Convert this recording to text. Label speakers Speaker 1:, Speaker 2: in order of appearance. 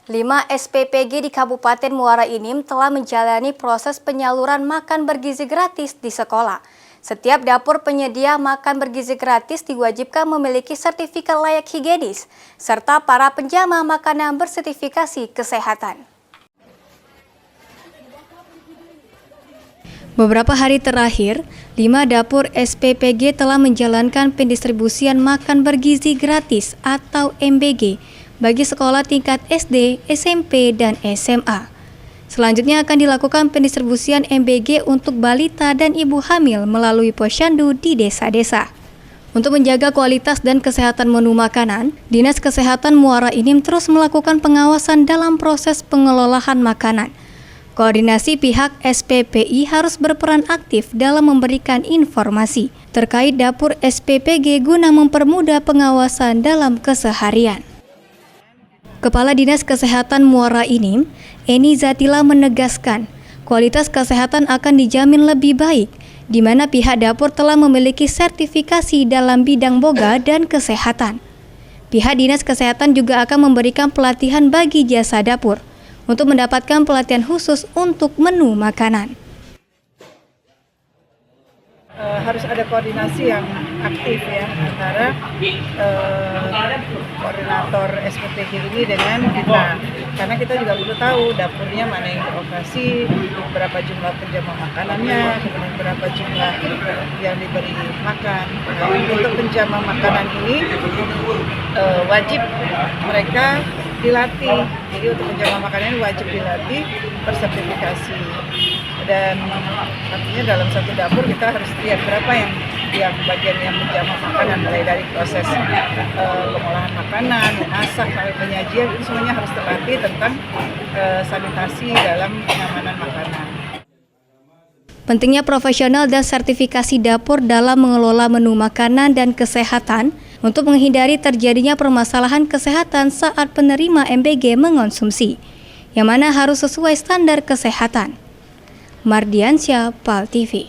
Speaker 1: 5 SPPG di Kabupaten Muara Enim telah menjalani proses penyaluran makan bergizi gratis di sekolah. Setiap dapur penyedia makan bergizi gratis diwajibkan memiliki sertifikat layak higienis, serta para penjama makanan bersertifikasi kesehatan. Beberapa hari terakhir, 5 dapur SPPG telah menjalankan pendistribusian makan bergizi gratis atau MBG bagi sekolah tingkat SD, SMP, dan SMA. Selanjutnya akan dilakukan pendistribusian MBG untuk balita dan ibu hamil melalui posyandu di desa-desa. Untuk menjaga kualitas dan kesehatan menu makanan, Dinas Kesehatan Muara Enim terus melakukan pengawasan dalam proses pengelolaan makanan. Koordinasi pihak SPPI harus berperan aktif dalam memberikan informasi terkait dapur SPPG guna mempermudah pengawasan dalam keseharian. Kepala Dinas Kesehatan Muara Enim, Eni Zatila menegaskan, kualitas kesehatan akan dijamin lebih baik, di mana pihak dapur telah memiliki sertifikasi dalam bidang boga dan kesehatan. Pihak Dinas Kesehatan juga akan memberikan pelatihan bagi jasa dapur, untuk mendapatkan pelatihan khusus untuk menu makanan.
Speaker 2: Harus ada koordinasi yang aktif ya antara koordinator SPPG ini dengan kita, karena kita juga perlu tahu dapurnya mana yang beroperasi, berapa jumlah penjama makanannya, kemudian berapa jumlah yang diberi makan. Untuk penjama makanan ini wajib mereka dilatih, jadi untuk penjama makanan ini wajib dilatih, bersertifikasi. Dan artinya dalam satu dapur kita harus lihat berapa yang bagian yang menjama makanan, mulai dari proses pengolahan makanan, memasak, sampai penyajian, itu semuanya harus terlatih tentang sanitasi dalam pengamanan makanan.
Speaker 1: Pentingnya profesional dan sertifikasi dapur dalam mengelola menu makanan dan kesehatan untuk menghindari terjadinya permasalahan kesehatan saat penerima MBG mengonsumsi, yang mana harus sesuai standar kesehatan. Mardiansyah, PAL TV.